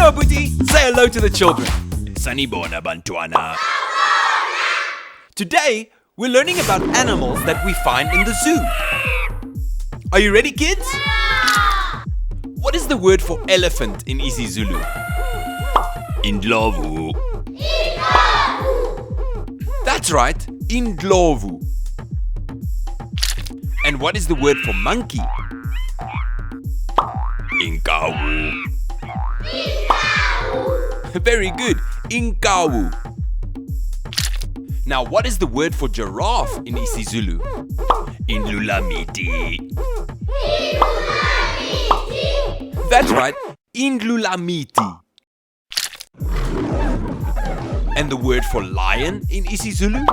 Hello, Abuti. Say hello to the children. Sanibona bantwana. Today, we're learning about animals that we find in the zoo. Are you ready, kids? What is the word for elephant in isiZulu? Indlovu. That's right, indlovu. And what is the word for monkey? Inkawu. Very good, inkawu. Now, what is the word for giraffe in isiZulu? Indlulamiti. That's right, indlulamiti. And the word for lion in isiZulu?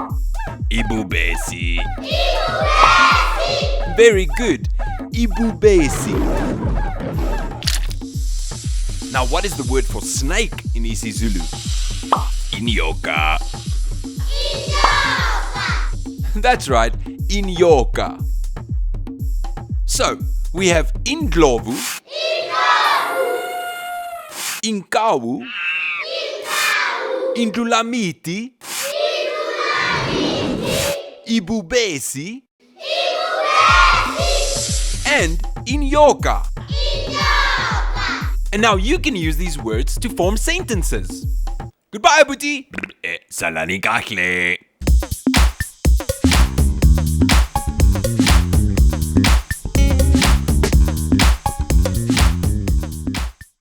Ibubesi. Very good, ibubesi. Now, what is the word for snake in isiZulu? Inyoka. That's right, inyoka. So, we have indlovu, inkawu, indlulamiti, ibubesi, and inyoka. And now you can use these words to form sentences. Goodbye, Abuti. Salani kahle.